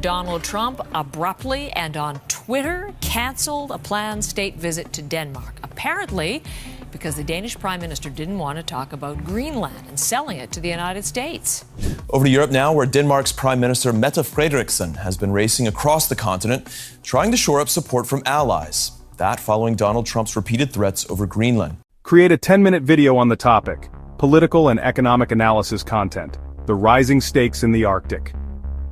Donald Trump abruptly and on Twitter canceled a planned state visit to Denmark, apparently because the Danish Prime Minister didn't want to talk about Greenland and selling it to the United States. Over to Europe now, where Denmark's Prime Minister Mette Frederiksen has been racing across the continent, trying to shore up support from allies. That following Donald Trump's repeated threats over Greenland. Create a 10-minute video on the topic, political and economic analysis content, the rising stakes in the Arctic.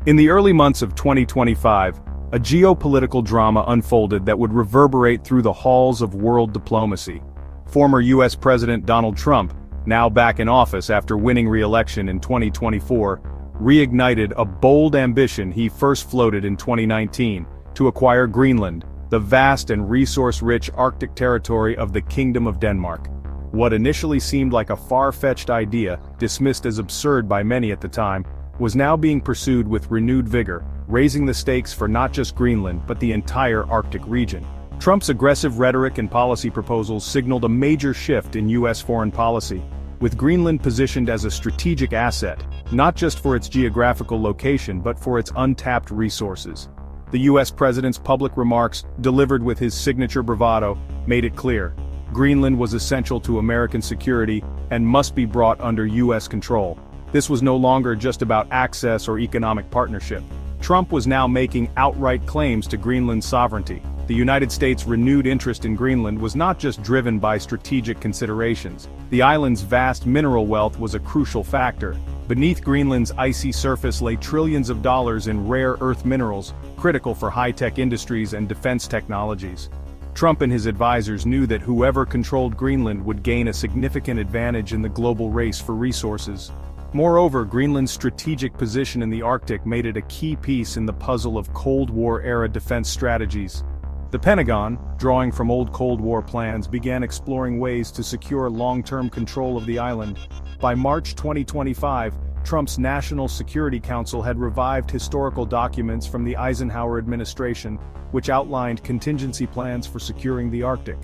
In the early months of 2025, a geopolitical drama unfolded that would reverberate through the halls of world diplomacy. Former U.S. President Donald Trump, now back in office after winning re-election in 2024, reignited a bold ambition he first floated in 2019, to acquire Greenland, the vast and resource-rich Arctic territory of the Kingdom of Denmark. What initially seemed like a far-fetched idea, dismissed as absurd by many at the time, was now being pursued with renewed vigor, raising the stakes for not just Greenland but the entire Arctic region. Trump's aggressive rhetoric and policy proposals signaled a major shift in U.S. foreign policy, with Greenland positioned as a strategic asset, not just for its geographical location but for its untapped resources. The U.S. president's public remarks, delivered with his signature bravado, made it clear: Greenland was essential to American security and must be brought under U.S. control. This was no longer just about access or economic partnership. Trump was now making outright claims to Greenland's sovereignty. The United States' renewed interest in Greenland was not just driven by strategic considerations. The island's vast mineral wealth was a crucial factor. Beneath Greenland's icy surface lay trillions of dollars in rare earth minerals, critical for high-tech industries and defense technologies. Trump and his advisors knew that whoever controlled Greenland would gain a significant advantage in the global race for resources. Moreover, Greenland's strategic position in the Arctic made it a key piece in the puzzle of Cold War-era defense strategies. The Pentagon, drawing from old Cold War plans, began exploring ways to secure long-term control of the island. By March 2025, Trump's National Security Council had revived historical documents from the Eisenhower administration, which outlined contingency plans for securing the Arctic.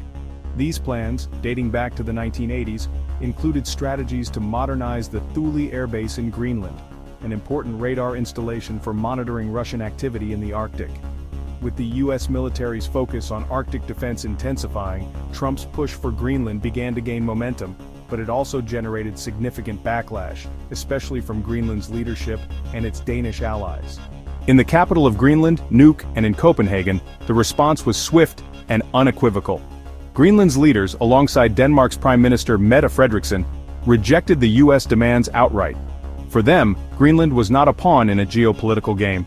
These plans, dating back to the 1980s, included strategies to modernize the Thule Air Base in Greenland, an important radar installation for monitoring Russian activity in the Arctic. With the U.S. military's focus on Arctic defense intensifying, Trump's push for Greenland began to gain momentum, but it also generated significant backlash, especially from Greenland's leadership and its Danish allies. In the capital of Greenland, Nuuk, and in Copenhagen, the response was swift and unequivocal. Greenland's leaders, alongside Denmark's Prime Minister Mette Frederiksen, rejected the U.S. demands outright. For them, Greenland was not a pawn in a geopolitical game.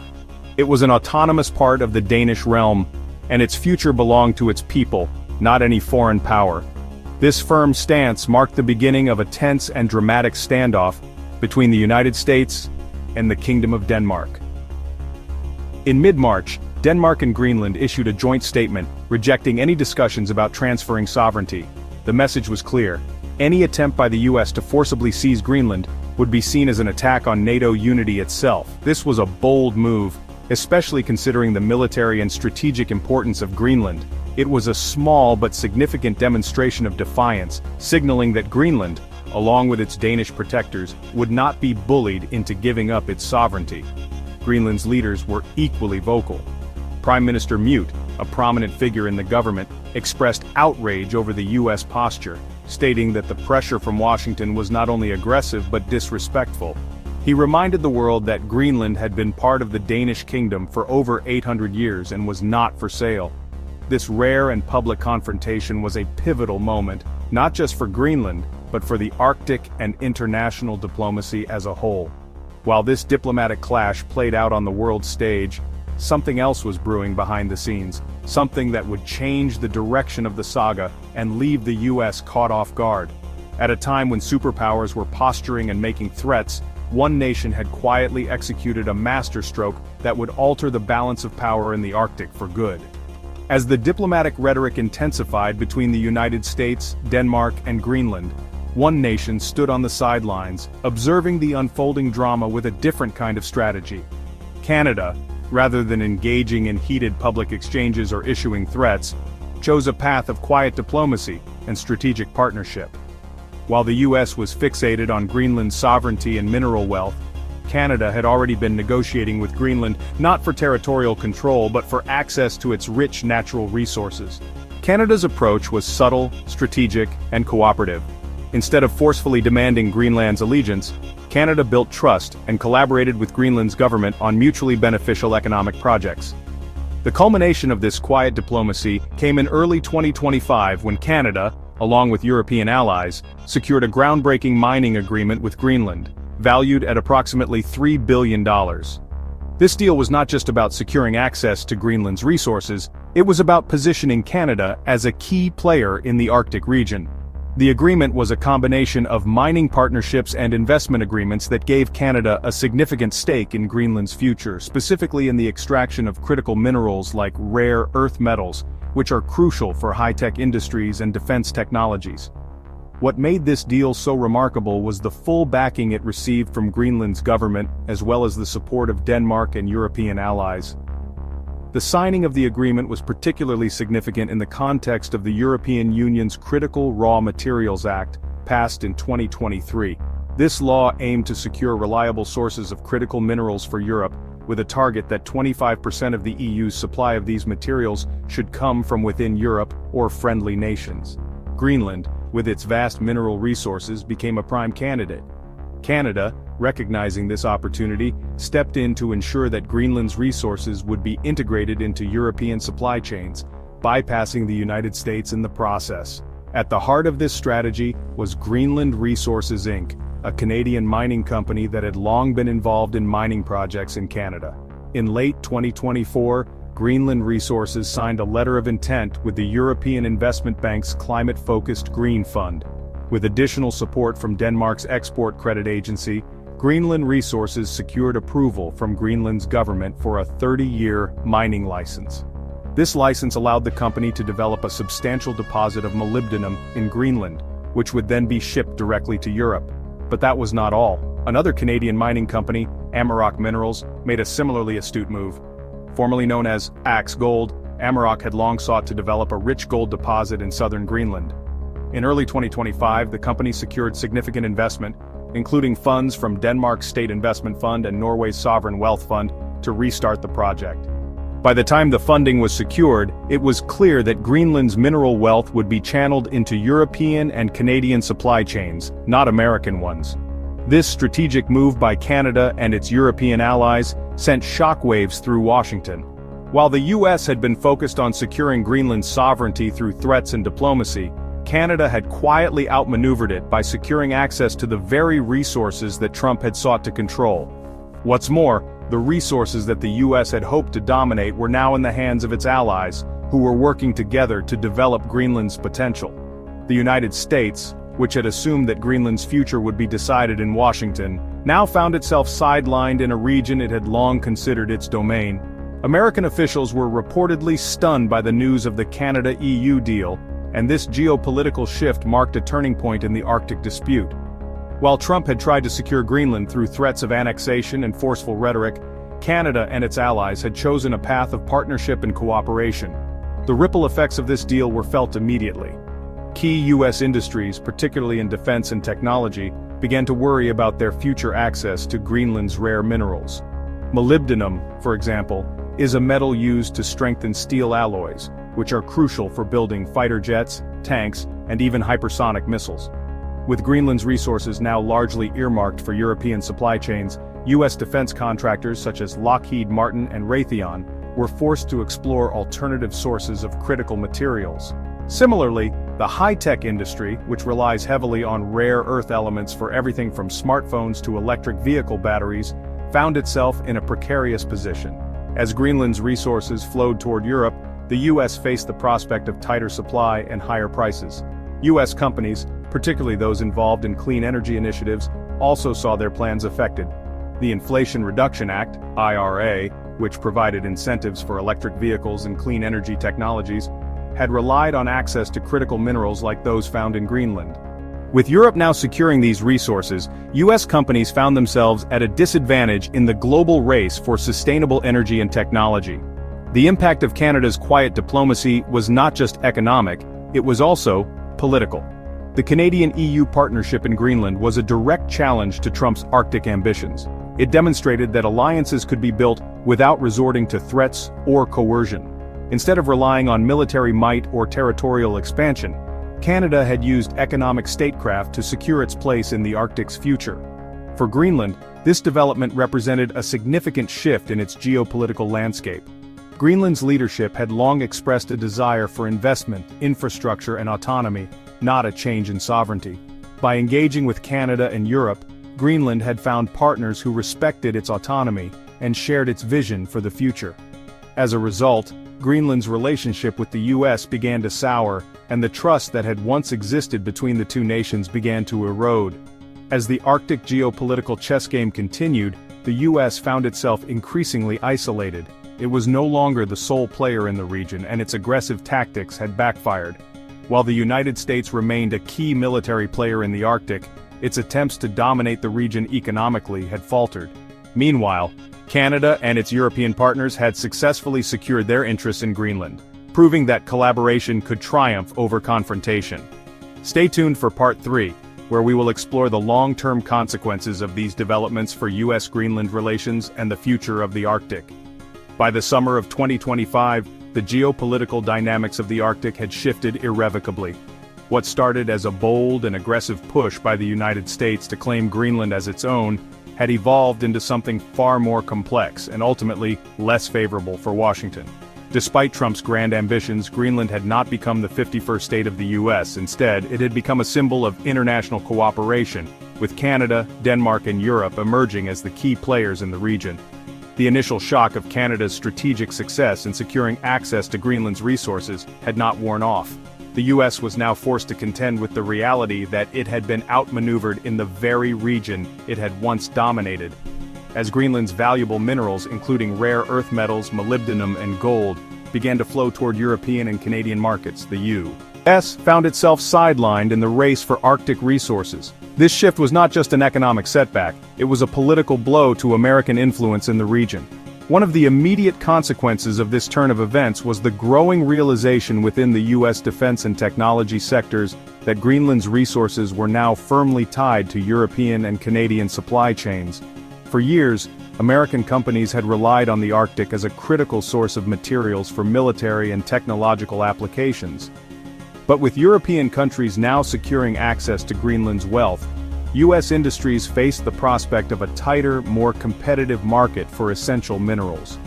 It was an autonomous part of the Danish realm, and its future belonged to its people, not any foreign power. This firm stance marked the beginning of a tense and dramatic standoff between the United States and the Kingdom of Denmark. In mid-March, Denmark and Greenland issued a joint statement, rejecting any discussions about transferring sovereignty. The message was clear: any attempt by the U.S. to forcibly seize Greenland would be seen as an attack on NATO unity itself. This was a bold move, especially considering the military and strategic importance of Greenland. It was a small but significant demonstration of defiance, signaling that Greenland, along with its Danish protectors, would not be bullied into giving up its sovereignty. Greenland's leaders were equally vocal. Prime Minister Mute, a prominent figure in the government, expressed outrage over the U.S. posture, stating that the pressure from Washington was not only aggressive but disrespectful. He reminded the world that Greenland had been part of the Danish kingdom for over 800 years and was not for sale. This rare and public confrontation was a pivotal moment, not just for Greenland, but for the Arctic and international diplomacy as a whole. While this diplomatic clash played out on the world stage, something else was brewing behind the scenes, something that would change the direction of the saga and leave the U.S. caught off guard. At a time when superpowers were posturing and making threats, one nation had quietly executed a masterstroke that would alter the balance of power in the Arctic for good. As the diplomatic rhetoric intensified between the United States, Denmark, and Greenland, one nation stood on the sidelines, observing the unfolding drama with a different kind of strategy. Canada, rather than engaging in heated public exchanges or issuing threats, chose a path of quiet diplomacy and strategic partnership. While the U.S. was fixated on Greenland's sovereignty and mineral wealth, Canada had already been negotiating with Greenland not for territorial control but for access to its rich natural resources. Canada's approach was subtle, strategic, and cooperative. Instead of forcefully demanding Greenland's allegiance, Canada built trust and collaborated with Greenland's government on mutually beneficial economic projects. The culmination of this quiet diplomacy came in early 2025 when Canada, along with European allies, secured a groundbreaking mining agreement with Greenland, valued at approximately $3 billion. This deal was not just about securing access to Greenland's resources, it was about positioning Canada as a key player in the Arctic region. The agreement was a combination of mining partnerships and investment agreements that gave Canada a significant stake in Greenland's future, specifically in the extraction of critical minerals like rare earth metals, which are crucial for high-tech industries and defense technologies. What made this deal so remarkable was the full backing it received from Greenland's government, as well as the support of Denmark and European allies. The signing of the agreement was particularly significant in the context of the European Union's Critical Raw Materials Act, passed in 2023. This law aimed to secure reliable sources of critical minerals for Europe, with a target that 25% of the EU's supply of these materials should come from within Europe or friendly nations. Greenland, with its vast mineral resources, became a prime candidate. Canada, recognizing this opportunity, stepped in to ensure that Greenland's resources would be integrated into European supply chains, bypassing the United States in the process. At the heart of this strategy was Greenland Resources Inc., a Canadian mining company that had long been involved in mining projects in Canada. In late 2024, Greenland Resources signed a letter of intent with the European Investment Bank's climate-focused Green Fund. With additional support from Denmark's Export Credit Agency, Greenland Resources secured approval from Greenland's government for a 30-year mining license. This license allowed the company to develop a substantial deposit of molybdenum in Greenland, which would then be shipped directly to Europe. But that was not all. Another Canadian mining company, Amaroq Minerals, made a similarly astute move. Formerly known as Axe Gold, Amaroq had long sought to develop a rich gold deposit in southern Greenland. In early 2025, the company secured significant investment, including funds from Denmark's State Investment Fund and Norway's Sovereign Wealth Fund, to restart the project. By the time the funding was secured, it was clear that Greenland's mineral wealth would be channeled into European and Canadian supply chains, not American ones. This strategic move by Canada and its European allies sent shockwaves through Washington. While the US had been focused on securing Greenland's sovereignty through threats and diplomacy, Canada had quietly outmaneuvered it by securing access to the very resources that Trump had sought to control. What's more, the resources that the US had hoped to dominate were now in the hands of its allies, who were working together to develop Greenland's potential. The United States, which had assumed that Greenland's future would be decided in Washington, now found itself sidelined in a region it had long considered its domain. American officials were reportedly stunned by the news of the Canada-EU deal, and this geopolitical shift marked a turning point in the Arctic dispute. While Trump had tried to secure Greenland through threats of annexation and forceful rhetoric, Canada and its allies had chosen a path of partnership and cooperation. The ripple effects of this deal were felt immediately. Key U.S. industries, particularly in defense and technology, began to worry about their future access to Greenland's rare minerals. Molybdenum, for example, is a metal used to strengthen steel alloys, which are crucial for building fighter jets, tanks, and even hypersonic missiles. With Greenland's resources now largely earmarked for European supply chains, U.S. defense contractors such as Lockheed Martin and Raytheon were forced to explore alternative sources of critical materials. Similarly, the high-tech industry, which relies heavily on rare earth elements for everything from smartphones to electric vehicle batteries, found itself in a precarious position. As Greenland's resources flowed toward Europe, the U.S. faced the prospect of tighter supply and higher prices. U.S. companies, particularly those involved in clean energy initiatives, also saw their plans affected. The Inflation Reduction Act, IRA, which provided incentives for electric vehicles and clean energy technologies, had relied on access to critical minerals like those found in Greenland. With Europe now securing these resources, U.S. companies found themselves at a disadvantage in the global race for sustainable energy and technology. The impact of Canada's quiet diplomacy was not just economic, it was also political. The Canadian-EU partnership in Greenland was a direct challenge to Trump's Arctic ambitions. It demonstrated that alliances could be built without resorting to threats or coercion. Instead of relying on military might or territorial expansion, Canada had used economic statecraft to secure its place in the Arctic's future. For Greenland, this development represented a significant shift in its geopolitical landscape. Greenland's leadership had long expressed a desire for investment, infrastructure, and autonomy, not a change in sovereignty. By engaging with Canada and Europe, Greenland had found partners who respected its autonomy and shared its vision for the future. As a result, Greenland's relationship with the US began to sour, and the trust that had once existed between the two nations began to erode. As the Arctic geopolitical chess game continued, the US found itself increasingly isolated. It was no longer the sole player in the region, and its aggressive tactics had backfired. While the United States remained a key military player in the Arctic, its attempts to dominate the region economically had faltered. Meanwhile, Canada and its European partners had successfully secured their interests in Greenland, proving that collaboration could triumph over confrontation. Stay tuned for Part 3, where we will explore the long-term consequences of these developments for US-Greenland relations and the future of the Arctic. By the summer of 2025, the geopolitical dynamics of the Arctic had shifted irrevocably. What started as a bold and aggressive push by the United States to claim Greenland as its own had evolved into something far more complex and ultimately less favorable for Washington. Despite Trump's grand ambitions, Greenland had not become the 51st state of the US. Instead, it had become a symbol of international cooperation, with Canada, Denmark, and Europe emerging as the key players in the region. The initial shock of Canada's strategic success in securing access to Greenland's resources had not worn off. The US was now forced to contend with the reality that it had been outmaneuvered in the very region it had once dominated. As Greenland's valuable minerals, including rare earth metals, molybdenum, and gold, began to flow toward European and Canadian markets, the U.S. found itself sidelined in the race for Arctic resources. This shift was not just an economic setback, it was a political blow to American influence in the region. One of the immediate consequences of this turn of events was the growing realization within the U.S. defense and technology sectors that Greenland's resources were now firmly tied to European and Canadian supply chains. For years, American companies had relied on the Arctic as a critical source of materials for military and technological applications. But with European countries now securing access to Greenland's wealth, U.S. industries faced the prospect of a tighter, more competitive market for essential minerals.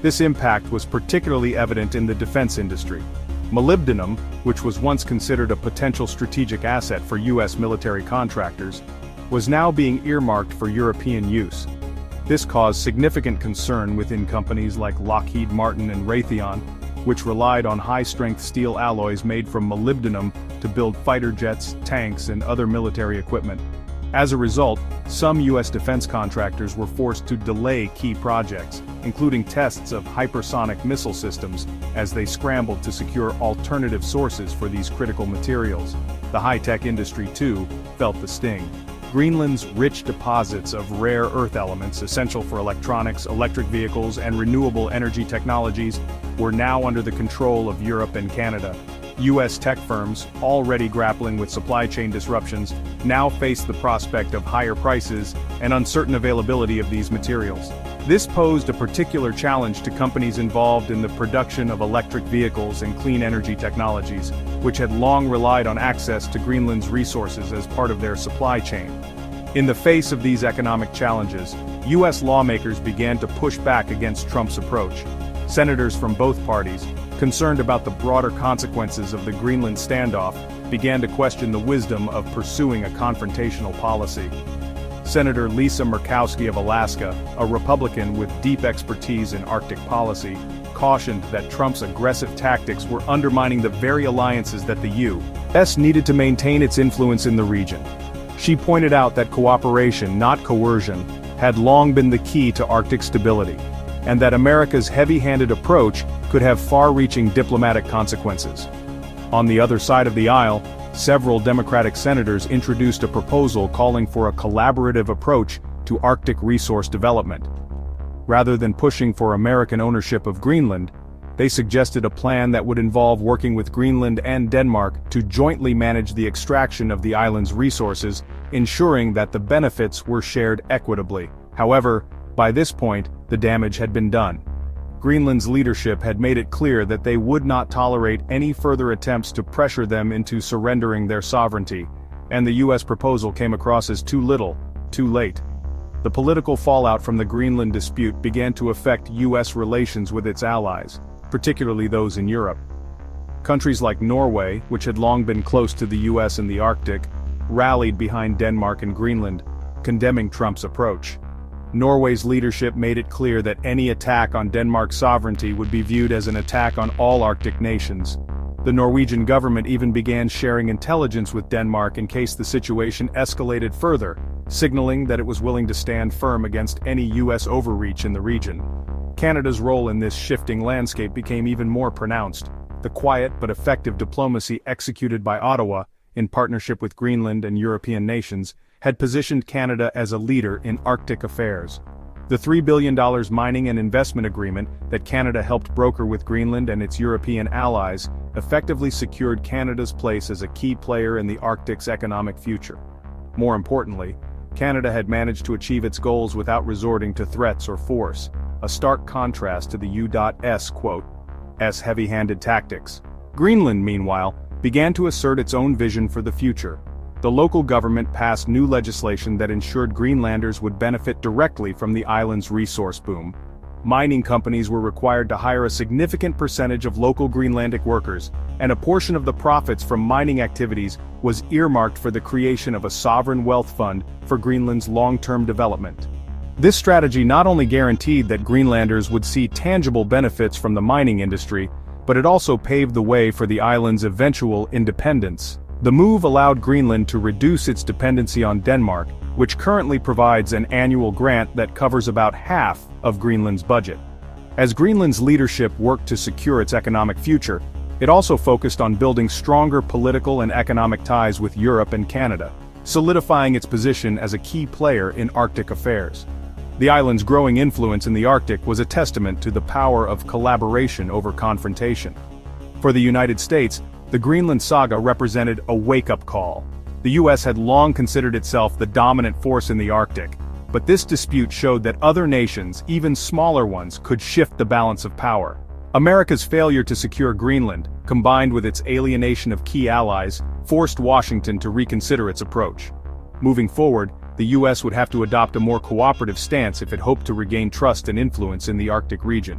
This impact was particularly evident in the defense industry. Molybdenum, which was once considered a potential strategic asset for U.S. military contractors, was now being earmarked for European use. This caused significant concern within companies like Lockheed Martin and Raytheon, which relied on high-strength steel alloys made from molybdenum to build fighter jets, tanks, and other military equipment. As a result, some U.S. defense contractors were forced to delay key projects, including tests of hypersonic missile systems, as they scrambled to secure alternative sources for these critical materials. The high-tech industry, too, felt the sting. Greenland's rich deposits of rare earth elements essential for electronics, electric vehicles, and renewable energy technologies were now under the control of Europe and Canada. U.S. tech firms, already grappling with supply chain disruptions, now faced the prospect of higher prices and uncertain availability of these materials. This posed a particular challenge to companies involved in the production of electric vehicles and clean energy technologies, which had long relied on access to Greenland's resources as part of their supply chain. In the face of these economic challenges, U.S. lawmakers began to push back against Trump's approach. Senators from both parties, concerned about the broader consequences of the Greenland standoff, began to question the wisdom of pursuing a confrontational policy. Senator Lisa Murkowski of Alaska, a Republican with deep expertise in Arctic policy, cautioned that Trump's aggressive tactics were undermining the very alliances that the U.S. needed to maintain its influence in the region. She pointed out that cooperation, not coercion, had long been the key to Arctic stability, and that America's heavy-handed approach could have far-reaching diplomatic consequences. On the other side of the aisle, several Democratic senators introduced a proposal calling for a collaborative approach to Arctic resource development. Rather than pushing for American ownership of Greenland, they suggested a plan that would involve working with Greenland and Denmark to jointly manage the extraction of the island's resources, ensuring that the benefits were shared equitably. However, by this point, the damage had been done. Greenland's leadership had made it clear that they would not tolerate any further attempts to pressure them into surrendering their sovereignty, and the US proposal came across as too little, too late. The political fallout from the Greenland dispute began to affect US relations with its allies, particularly those in Europe. Countries like Norway, which had long been close to the US in the Arctic, rallied behind Denmark and Greenland, condemning Trump's approach. Norway's leadership made it clear that any attack on Denmark's sovereignty would be viewed as an attack on all Arctic nations. The Norwegian government even began sharing intelligence with Denmark in case the situation escalated further, signaling that it was willing to stand firm against any US overreach in the region. Canada's role in this shifting landscape became even more pronounced. The quiet but effective diplomacy executed by Ottawa, in partnership with Greenland and European nations, had positioned Canada as a leader in Arctic affairs. The $3 billion mining and investment agreement that Canada helped broker with Greenland and its European allies effectively secured Canada's place as a key player in the Arctic's economic future. More importantly, Canada had managed to achieve its goals without resorting to threats or force, a stark contrast to the U.S. heavy-handed tactics. Greenland, meanwhile, began to assert its own vision for the future. The local government passed new legislation that ensured Greenlanders would benefit directly from the island's resource boom. Mining companies were required to hire a significant percentage of local Greenlandic workers, and a portion of the profits from mining activities was earmarked for the creation of a sovereign wealth fund for Greenland's long-term development. This strategy not only guaranteed that Greenlanders would see tangible benefits from the mining industry, but it also paved the way for the island's eventual independence. The move allowed Greenland to reduce its dependency on Denmark, which currently provides an annual grant that covers about half of Greenland's budget. As Greenland's leadership worked to secure its economic future, it also focused on building stronger political and economic ties with Europe and Canada, solidifying its position as a key player in Arctic affairs. The island's growing influence in the Arctic was a testament to the power of collaboration over confrontation. For the United States, the Greenland saga represented a wake-up call. The US had long considered itself the dominant force in the Arctic, but this dispute showed that other nations, even smaller ones, could shift the balance of power. America's failure to secure Greenland, combined with its alienation of key allies, forced Washington to reconsider its approach. Moving forward, the US would have to adopt a more cooperative stance if it hoped to regain trust and influence in the Arctic region.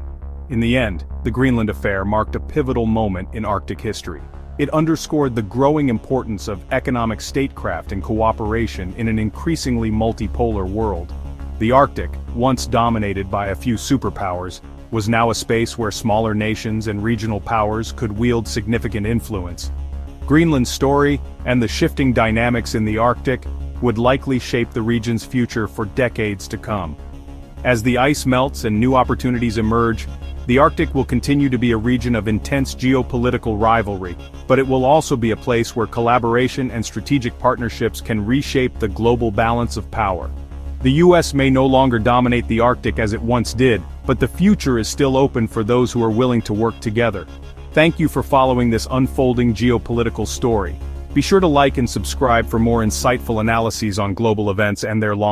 In the end, the Greenland affair marked a pivotal moment in Arctic history. It underscored the growing importance of economic statecraft and cooperation in an increasingly multipolar world. The Arctic, once dominated by a few superpowers, was now a space where smaller nations and regional powers could wield significant influence. Greenland's story, and the shifting dynamics in the Arctic, would likely shape the region's future for decades to come. As the ice melts and new opportunities emerge, the Arctic will continue to be a region of intense geopolitical rivalry, but it will also be a place where collaboration and strategic partnerships can reshape the global balance of power. The US may no longer dominate the Arctic as it once did, but the future is still open for those who are willing to work together. Thank you for following this unfolding geopolitical story. Be sure to like and subscribe for more insightful analyses on global events and their long